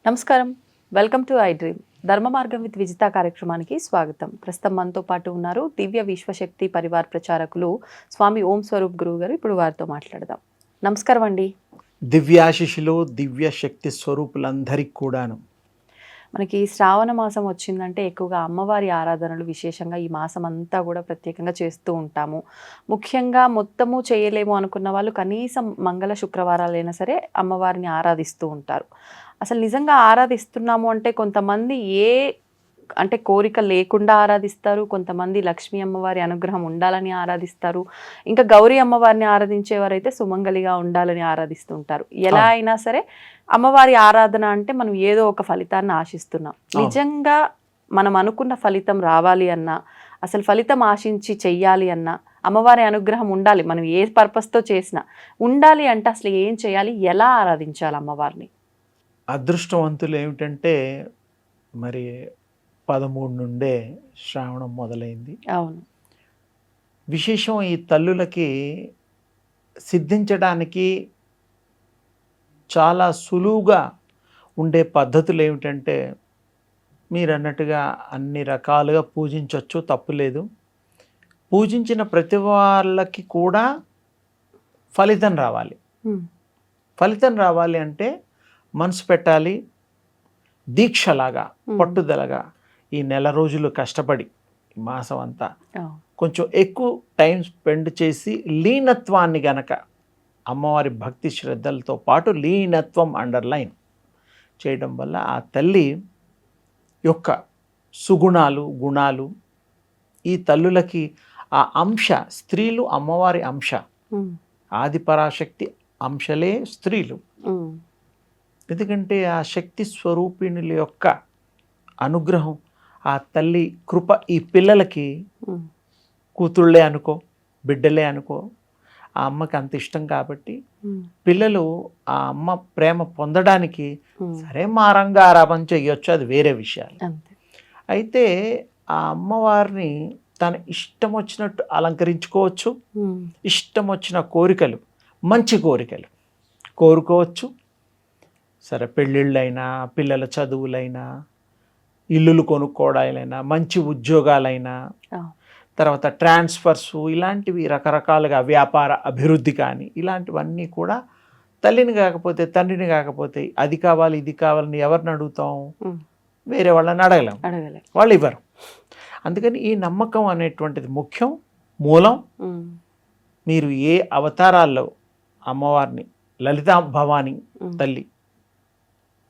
నమస్కారం. Welcome to I dream. ధర్మ మార్గం విత్ విజిత కార్యక్రమానికి స్వాగతం. ప్రస్తుతం మనతో పాటు ఉన్నారు దివ్య విశ్వశక్తి పరివార్ ప్రచారకులు స్వామి ఓం స్వరూప్ గురువు గారు. ఇప్పుడు వారితో మాట్లాడదాం. నమస్కారం అండి. దివ్యాశిషులు దివ్య శక్తి స్వరూపులందరికీ కూడాను. మనకి శ్రావణ మాసం వచ్చిందంటే ఎక్కువగా అమ్మవారి ఆరాధనలు విశేషంగా ఈ మాసం అంతా కూడా ప్రత్యేకంగా చేస్తూ ఉంటాము. ముఖ్యంగా మొత్తము చేయలేము అనుకున్న వాళ్ళు కనీసం మంగళ శుక్రవారాలైనా సరే అమ్మవారిని ఆరాధిస్తూ ఉంటారు. అసలు నిజంగా ఆరాధిస్తున్నాము అంటే కొంతమంది అంటే కోరిక లేకుండా ఆరాధిస్తారు. కొంతమంది లక్ష్మీ అమ్మవారి అనుగ్రహం ఉండాలని ఆరాధిస్తారు. ఇంకా గౌరీ అమ్మవారిని ఆరాధించేవారైతే సుమంగలిగా ఉండాలని ఆరాధిస్తుంటారు. ఎలా అయినా సరే అమ్మవారి ఆరాధన అంటే మనం ఏదో ఒక ఫలితాన్ని ఆశిస్తున్నాం. నిజంగా మనం అనుకున్న ఫలితం రావాలి అన్నా, అసలు ఫలితం ఆశించి చెయ్యాలి అన్నా అమ్మవారి అనుగ్రహం ఉండాలి. మనం ఏ పర్పస్తో చేసినా ఉండాలి అంటే అసలు ఏం చేయాలి, ఎలా ఆరాధించాలి అమ్మవారిని? అదృష్టవంతులు ఏమిటంటే మరి 13 నుండే శ్రావణం మొదలైంది. అవును. విశేషం ఈ తల్లులకి సిద్ధించడానికి చాలా సులువుగా ఉండే పద్ధతులు ఏమిటంటే మీరు అన్నట్టుగా అన్ని రకాలుగా పూజించవచ్చు, తప్పులేదు. పూజించిన ప్రతి వాళ్ళకి కూడా ఫలితం రావాలి. ఫలితం రావాలి అంటే మనసు పెట్టాలి, దీక్షలాగా పట్టుదలగా ఈ నెల రోజులు కష్టపడి ఈ మాసం అంతా కొంచెం ఎక్కువ టైం స్పెండ్ చేసి లీనత్వాన్ని గనక అమ్మవారి భక్తి శ్రద్ధలతో పాటు లీనత్వం అండర్లైన్ చేయడం వల్ల ఆ తల్లి యొక్క సుగుణాలు గుణాలు ఈ తల్లులకి ఆ అంశ, స్త్రీలు అమ్మవారి అంశ, ఆదిపరాశక్తి అంశలే స్త్రీలు. ఎందుకంటే ఆ శక్తి స్వరూపిణుల యొక్క అనుగ్రహం, ఆ తల్లి కృప ఈ పిల్లలకి కూతుళ్ళే అనుకో, బిడ్డలే అనుకో, ఆ అమ్మకి అంత ఇష్టం కాబట్టి పిల్లలు ఆ అమ్మ ప్రేమ పొందడానికి సరే మారంగా ఆరాపణ చెయ్యొచ్చు, అది వేరే విషయాలు. అయితే ఆ అమ్మవారిని తన ఇష్టం వచ్చినట్టు అలంకరించుకోవచ్చు. ఇష్టం వచ్చిన కోరికలు, మంచి కోరికలు కోరుకోవచ్చు. సరే పెళ్ళిళ్ళైనా, పిల్లల చదువులైనా, ఇల్లులు కొనుక్కోవడాలైనా, మంచి ఉద్యోగాలైనా, తర్వాత ట్రాన్స్ఫర్స్, ఇలాంటివి రకరకాలుగా వ్యాపార అభివృద్ధి కానీ ఇలాంటివన్నీ కూడా తల్లిని కాకపోతే తండ్రిని కాకపోతే అది కావాలి ఇది కావాలని ఎవరిని అడుగుతాం? వేరే వాళ్ళని అడగలేం, వాళ్ళు ఇవ్వరు. అందుకని ఈ నమ్మకం అనేటువంటిది ముఖ్యం, మూలం. మీరు ఏ అవతారాల్లో అమ్మవారిని, లలితా భవాని తల్లి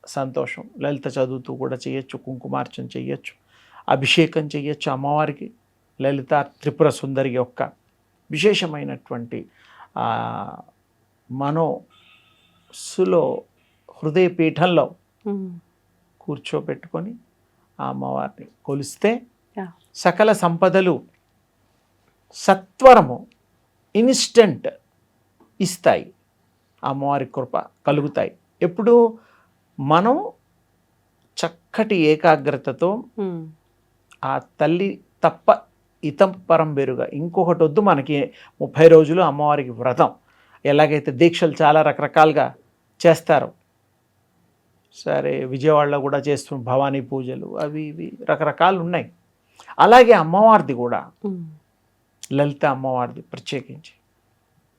సంతోషం, లలిత చదువుతూ కూడా చేయొచ్చు, కుంకుమార్చన చేయొచ్చు, అభిషేకం చేయొచ్చు అమ్మవారికి. లలిత త్రిపుర సుందరి యొక్క విశేషమైనటువంటి మనోసులో హృదయ పీఠంలో కూర్చోబెట్టుకొని ఆ అమ్మవారిని కొలిస్తే సకల సంపదలు సత్వరము ఇన్స్టెంట్ ఇస్తాయి, అమ్మవారి కృప కలుగుతాయి. ఎప్పుడు మనం చక్కటి ఏకాగ్రతతో ఆ తల్లి తప్ప ఇతం పరం బెరుగా ఇంకొకటి వద్దు మనకి. 30 రోజులు అమ్మవారికి వ్రతం, ఎలాగైతే దీక్షలు చాలా రకరకాలుగా చేస్తారు, సరే విజయవాడలో కూడా చేస్తున్న భవానీ పూజలు అవి ఇవి రకరకాలు ఉన్నాయి. అలాగే అమ్మవారిది కూడా, లలిత అమ్మవారిది ప్రత్యేకించి.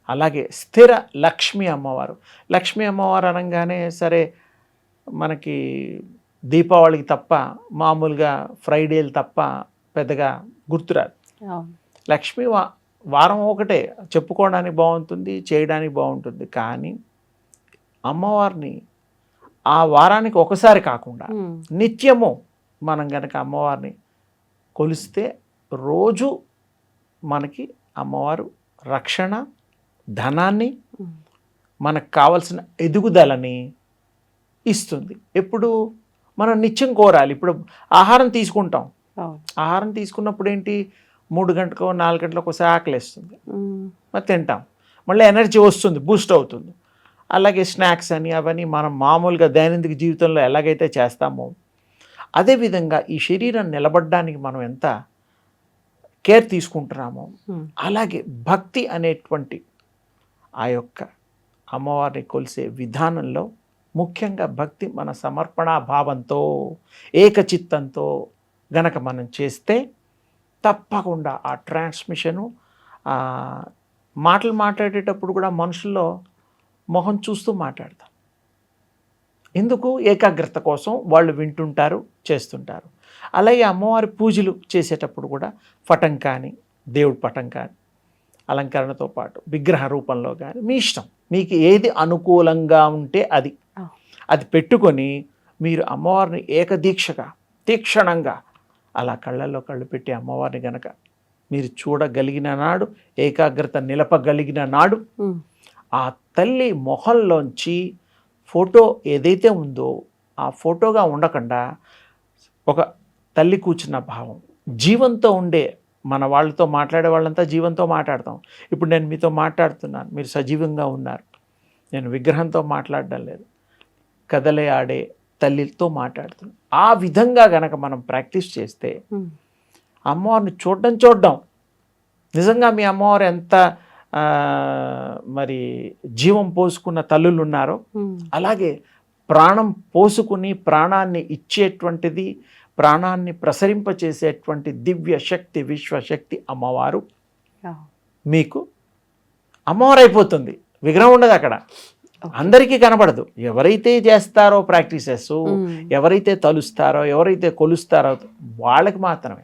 అలాగే స్థిర లక్ష్మీ అమ్మవారు. లక్ష్మీ అమ్మవారు అనగానే సరే మనకి దీపావళికి తప్ప, మామూలుగా ఫ్రైడేలు తప్ప పెద్దగా గుర్తురాదు. లక్ష్మీ వారం ఒకటే చెప్పుకోవడానికి బాగుంటుంది, చేయడానికి బాగుంటుంది. కానీ అమ్మవారిని ఆ వారానికి ఒకసారి కాకుండా నిత్యము మనం గనక అమ్మవారిని కొలిస్తే రోజు మనకి అమ్మవారు రక్షణ, ధనాన్ని, మనకు కావలసిన ఎదుగుదలని ఇస్తుంది. ఎప్పుడు మనం నిత్యం కోరాలి. ఇప్పుడు ఆహారం తీసుకుంటాం, ఆహారం తీసుకున్నప్పుడు ఏంటి 3 గంటలకో 4 గంటలకు ఒకసారి ఆకలిస్తుంది, మరి తింటాం, మళ్ళీ ఎనర్జీ వస్తుంది, బూస్ట్ అవుతుంది. అలాగే స్నాక్స్ అని అవన్నీ మనం మామూలుగా దైనందిక జీవితంలో ఎలాగైతే చేస్తామో అదేవిధంగా ఈ శరీరం నిలబడడానికి మనం ఎంత కేర్ తీసుకుంటున్నామో అలాగే భక్తి అనేటువంటి ఆ యొక్క అమ్మవారిని కొలిసే విధానంలో ముఖ్యంగా భక్తి మన సమర్పణా భావంతో ఏకచిత్తంతో గనక మనం చేస్తే తప్పకుండా ఆ ట్రాన్స్మిషను మాటలు మాట్లాడేటప్పుడు కూడా మనుషుల్లో మొహం చూస్తూ మాట్లాడతాం. ఎందుకు? ఏకాగ్రత కోసం వాళ్ళు వింటుంటారు, చేస్తుంటారు. అలాగే అమ్మవారి పూజలు చేసేటప్పుడు కూడా పటం కానీ, దేవుడి పటం కానీ, అలంకరణతో పాటు విగ్రహ రూపంలో కానీ మీ ఇష్టం, మీకు ఏది అనుకూలంగా ఉంటే అది పెట్టుకొని మీరు అమ్మవారిని ఏకదీక్షగా తీక్షణంగా అలా కళ్ళల్లో కళ్ళు పెట్టి అమ్మవారిని గనక మీరు చూడగలిగిన నాడు, ఏకాగ్రత నిలపగలిగిన నాడు ఆ తల్లి మొహంలోంచి ఫోటో ఏదైతే ఉందో ఆ ఫోటోగా ఉండకుండా ఒక తల్లి కూర్చున్న భావం, జీవంతో ఉండే మన వాళ్ళతో మాట్లాడే వాళ్ళంతా జీవంతో మాట్లాడతాం. ఇప్పుడు నేను మీతో మాట్లాడుతున్నాను, మీరు సజీవంగా ఉన్నారు. నేను విగ్రహంతో మాట్లాడడం లేదు, కదలే ఆడే తల్లితో మాట్లాడుతున్నాను. ఆ విధంగా గనక మనం ప్రాక్టీస్ చేస్తే అమ్మవారిని చూడడం నిజంగా మీ అమ్మవారు ఎంత మరి జీవం పోసుకున్న తల్లులు ఉన్నారో అలాగే ప్రాణం పోసుకుని ప్రాణాన్ని ఇచ్చేటువంటిది, ప్రాణాన్ని ప్రసరింపచేసేటువంటి దివ్య శక్తి, విశ్వశక్తి అమ్మవారు మీకు అమ్మవారు అయిపోతుంది. విగ్రహం ఉండదు అక్కడ, అందరికీ కనబడదు. ఎవరైతే చేస్తారో ప్రాక్టీసెస్, ఎవరైతే తలుస్తారో, ఎవరైతే కొలుస్తారో వాళ్ళకి మాత్రమే,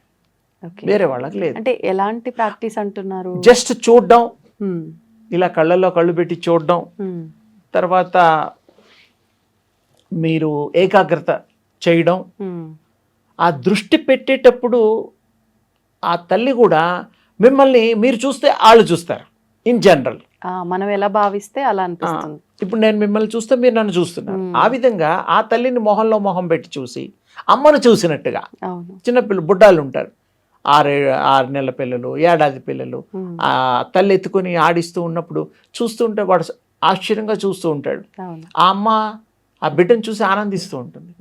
వేరే వాళ్ళకి లేదు. అంటే ఎలాంటి ప్రాక్టీస్ అంటున్నారు? జస్ట్ చూడడం, ఇలా కళ్ళల్లో కళ్ళు పెట్టి చూడడం, తర్వాత మీరు ఏకాగ్రత చేయడం. ఆ దృష్టి పెట్టేటప్పుడు ఆ తల్లి కూడా మిమ్మల్ని మీరు చూస్తే వాళ్ళు చూస్తారు. ఇన్ జనరల్ మనం ఎలా భావిస్తే అలా అనిపిస్తుంది. ఇప్పుడు నేను మిమ్మల్ని చూస్తే మీరు నన్ను చూస్తున్నారు. ఆ విధంగా ఆ తల్లిని మొహంలో మొహం పెట్టి చూసి అమ్మను చూసినట్టుగా, చిన్నపిల్లలు బుడ్డాలు ఉంటారు, 6 నెలల పిల్లలు, ఏడాది పిల్లలు, ఆ తల్లి ఎత్తుకొని ఆడిస్తూ ఉన్నప్పుడు చూస్తుంటే వాడు ఆశ్చర్యంగా చూస్తూ ఉంటాడు. ఆ అమ్మ ఆ బిడ్డను చూసి ఆనందిస్తూ ఉంటుంది.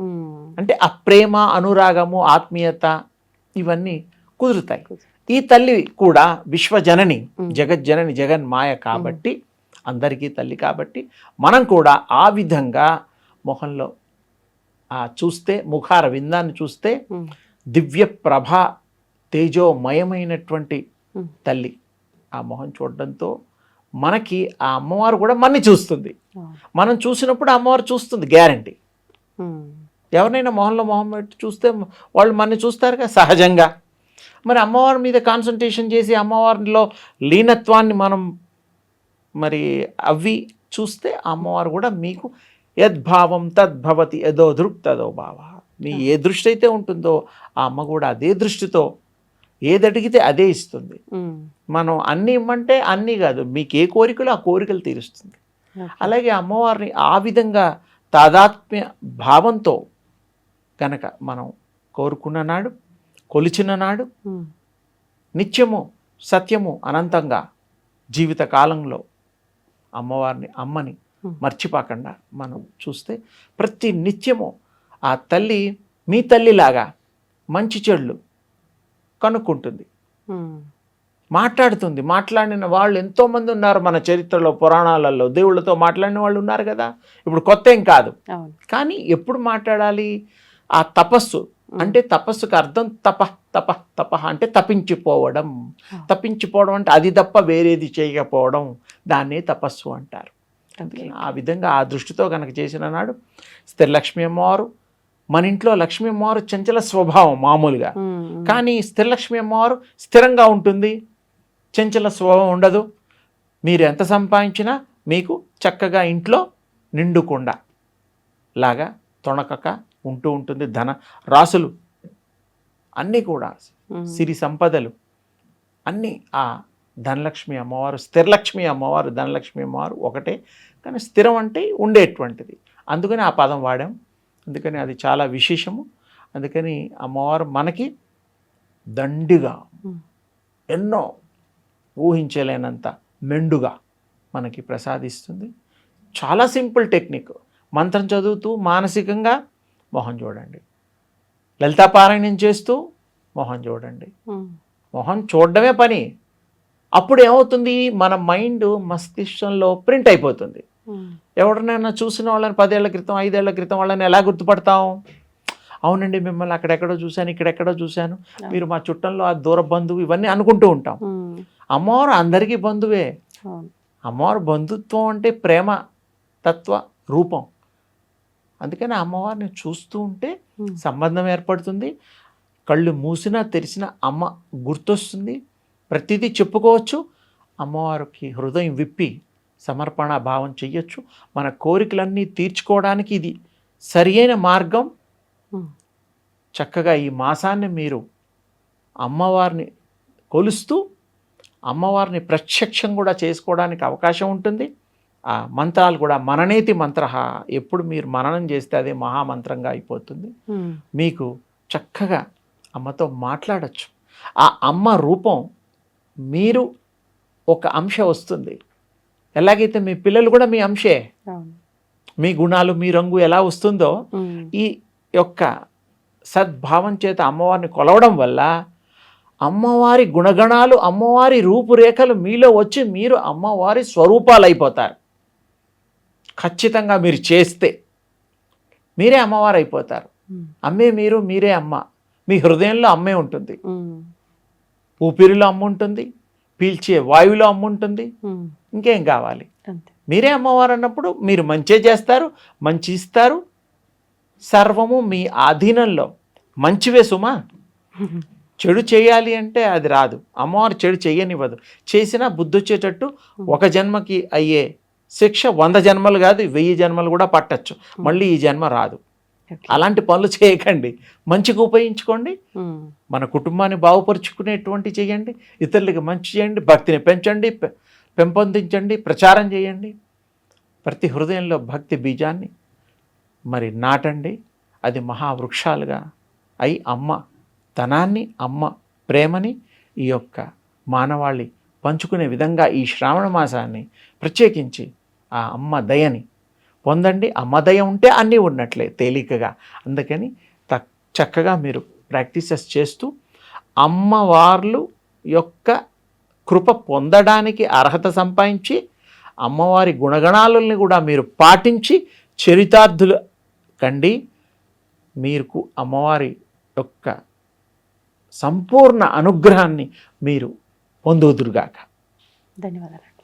అంటే ఆ ప్రేమ, అనురాగము, ఆత్మీయత ఇవన్నీ కుదురుతాయి. ఈ తల్లి కూడా విశ్వజనని, జగజ్జనని, జగన్మాయ కాబట్టి, అందరికీ తల్లి కాబట్టి మనం కూడా ఆ విధంగా మొహంలో చూస్తే, ముఖార విందాన్ని చూస్తే దివ్య ప్రభ తేజోమయమైనటువంటి తల్లి ఆ మొహం చూడడంతో మనకి ఆ అమ్మవారు కూడా మనని చూస్తుంది. మనం చూసినప్పుడు అమ్మవారు చూస్తుంది, గ్యారంటీ. ఎవరినైనా మొహంలో మొహం పెట్టి చూస్తే వాళ్ళు మనని చూస్తారు కదా సహజంగా. మరి అమ్మవారి మీద కాన్సన్ట్రేషన్ చేసి అమ్మవారిలో లీనత్వాన్ని మనం మరి అవి చూస్తే అమ్మవారు కూడా మీకు యద్భావం తద్భవతి యదో దృక్ తదో భావ. మీ ఏ దృష్టి అయితే ఉంటుందో ఆ అమ్మ కూడా అదే దృష్టితో ఏది అడిగితే అదే ఇస్తుంది. మనం అన్నీ ఇమ్మంటే అన్నీ కాదు, మీకు ఏ కోరికలు ఆ కోరికలు తీరుస్తుంది. అలాగే అమ్మవారిని ఆ విధంగా తాదాత్మ్య భావంతో కనుక మనం కోరుకున్న నాడు, కొలిచిన నాడు, నిత్యము సత్యము అనంతంగా జీవిత కాలంలో అమ్మవారిని, అమ్మని మర్చిపోకుండా మనం చూస్తే ప్రతి నిత్యము ఆ తల్లి మీ తల్లిలాగా మంచి చెడులు కనుక్కుంటుంది, మాట్లాడుతుంది. మాట్లాడిన వాళ్ళు ఎంతోమంది ఉన్నారు మన చరిత్రలో, పురాణాలలో దేవుళ్ళతో మాట్లాడిన వాళ్ళు ఉన్నారు కదా. ఇప్పుడు కొత్త ఏం కాదు. కానీ ఎప్పుడు మాట్లాడాలి? ఆ తపస్సు అంటే, తపస్సుకు అర్థం తప తప తప అంటే తప్పించిపోవడం. తప్పించిపోవడం అంటే అది తప్ప వేరేది చేయకపోవడం, దాన్నే తపస్సు అంటారు. ఆ విధంగా ఆ దృష్టితో కనుక చేసిన నాడు స్థిరలక్ష్మి అమ్మవారు, మన ఇంట్లో లక్ష్మీ అమ్మవారు చంచల స్వభావం మామూలుగా, కానీ స్థిరలక్ష్మి అమ్మవారు స్థిరంగా ఉంటుంది, చంచల స్వభావం ఉండదు. మీరు ఎంత సంపాదించినా మీకు చక్కగా ఇంట్లో నిండుకుండా లాగా తొణకక ఉంటూ ఉంటుంది. ధన రాసులు అన్నీ కూడా, సిరి సంపదలు అన్నీ ఆ ధనలక్ష్మి అమ్మవారు, స్థిరలక్ష్మి అమ్మవారు, ధనలక్ష్మి అమ్మవారు ఒకటే, కానీ స్థిరం అంటే ఉండేటువంటిది. అందుకని ఆ పదం వాడాం. అందుకని అది చాలా విశేషము. అందుకని అమ్మవారు మనకి దండిగా ఎన్నో ఊహించలేనంత మెండుగా మనకి ప్రసాదిస్తుంది. చాలా సింపుల్ టెక్నిక్. మంత్రం చదువుతూ మానసికంగా మొహం చూడండి, లలితాపారాయణం చేస్తూ మొహం చూడండి. మొహం చూడడమే పని. అప్పుడు ఏమవుతుంది? మన మైండ్ మస్తిష్కంలో ప్రింట్ అయిపోతుంది. ఎవరినైనా చూసిన వాళ్ళని 10 ఏళ్ల క్రితం 5 ఏళ్ల క్రితం వాళ్ళని ఎలా గుర్తుపడతాం? అవునండి మిమ్మల్ని అక్కడెక్కడో చూశాను, ఇక్కడెక్కడో చూశాను, మీరు మా చుట్టంలో ఆ దూర బంధువు, ఇవన్నీ అనుకుంటూ ఉంటాం. అమ్మవారు అందరికీ బంధువే. అమ్మవారు బంధుత్వం అంటే ప్రేమ తత్వ రూపం. అందుకని అమ్మవారిని చూస్తూ ఉంటే సంబంధం ఏర్పడుతుంది. కళ్ళు మూసినా తెరిచినా అమ్మ గుర్తొస్తుంది. ప్రతిదీ చెప్పుకోవచ్చు. అమ్మవారికి హృదయం విప్పి సమర్పణ భావం చెయ్యొచ్చు. మన కోరికలన్నీ తీర్చుకోవడానికి ఇది సరి అయిన మార్గం. చక్కగా ఈ మాసాన్ని మీరు అమ్మవారిని కొలుస్తూ అమ్మవారిని ప్రత్యక్షం కూడా చేసుకోవడానికి అవకాశం ఉంటుంది. ఆ మంత్రాలు కూడా మననేతి మంత్ర, ఎప్పుడు మీరు మననం చేస్తే అదే మహామంత్రంగా అయిపోతుంది. మీకు చక్కగా అమ్మతో మాట్లాడచ్చు. ఆ అమ్మ రూపం మీరు ఒక అంశ వస్తుంది. ఎలాగైతే మీ పిల్లలు కూడా మీ అంశే, మీ గుణాలు మీ రంగు ఎలా వస్తుందో ఈ యొక్క సద్భావం చేత అమ్మవారిని కొలవడం వల్ల అమ్మవారి గుణగణాలు అమ్మవారి రూపురేఖలు మీలో వచ్చి మీరు అమ్మవారి స్వరూపాలు అయిపోతారు. ఖచ్చితంగా మీరు చేస్తే మీరే అమ్మవారు అయిపోతారు. అమ్మే మీరు, మీరే అమ్మ. మీ హృదయంలో అమ్మే ఉంటుంది, ఊపిరిలో అమ్మ ఉంటుంది, పీల్చే వాయువులో అమ్మ ఉంటుంది. ఇంకేం కావాలి? మీరే అమ్మవారు అన్నప్పుడు మీరు మంచే చేస్తారు, మంచి ఇస్తారు. సర్వము మీ ఆధీనంలో. మంచివే సుమా. చెడు చేయాలి అంటే అది రాదు. అమ్మవారు చెడు చెయ్యనివ్వదు. చేసినా బుద్ధి వచ్చేటట్టు ఒక జన్మకి అయ్యే శిక్ష 100 జన్మలు కాదు, 1000 జన్మలు కూడా పట్టచ్చు. మళ్ళీ ఈ జన్మ రాదు. అలాంటి పనులు చేయకండి. మంచిగా ఉపయోగించుకోండి. మన కుటుంబాన్ని బాగుపరుచుకునేటువంటి చేయండి. ఇతరులకి మంచి చేయండి. భక్తిని పెంచండి, పెంపొందించండి, ప్రచారం చేయండి. ప్రతి హృదయంలో భక్తి బీజాన్ని మరి నాటండి. అది మహావృక్షాలుగా అయి అమ్మ తనాన్ని, అమ్మ ప్రేమని ఈ యొక్క మానవాళి పంచుకునే విధంగా ఈ శ్రావణ మాసాన్ని ప్రత్యేకించి ఆ అమ్మ దయని పొందండి. అమ్మ దయ ఉంటే అన్నీ ఉన్నట్లే తేలికగా. అందుకని చక్కగా మీరు ప్రాక్టీసెస్ చేస్తూ అమ్మవార్లు యొక్క కృప పొందడానికి అర్హత సంపాదించి అమ్మవారి గుణగణాలని కూడా మీరు పాటించి చరితార్థులు కండి. మీకు అమ్మవారి యొక్క సంపూర్ణ అనుగ్రహాన్ని మీరు పొందుదురుగాక. ధన్యవాదాలు.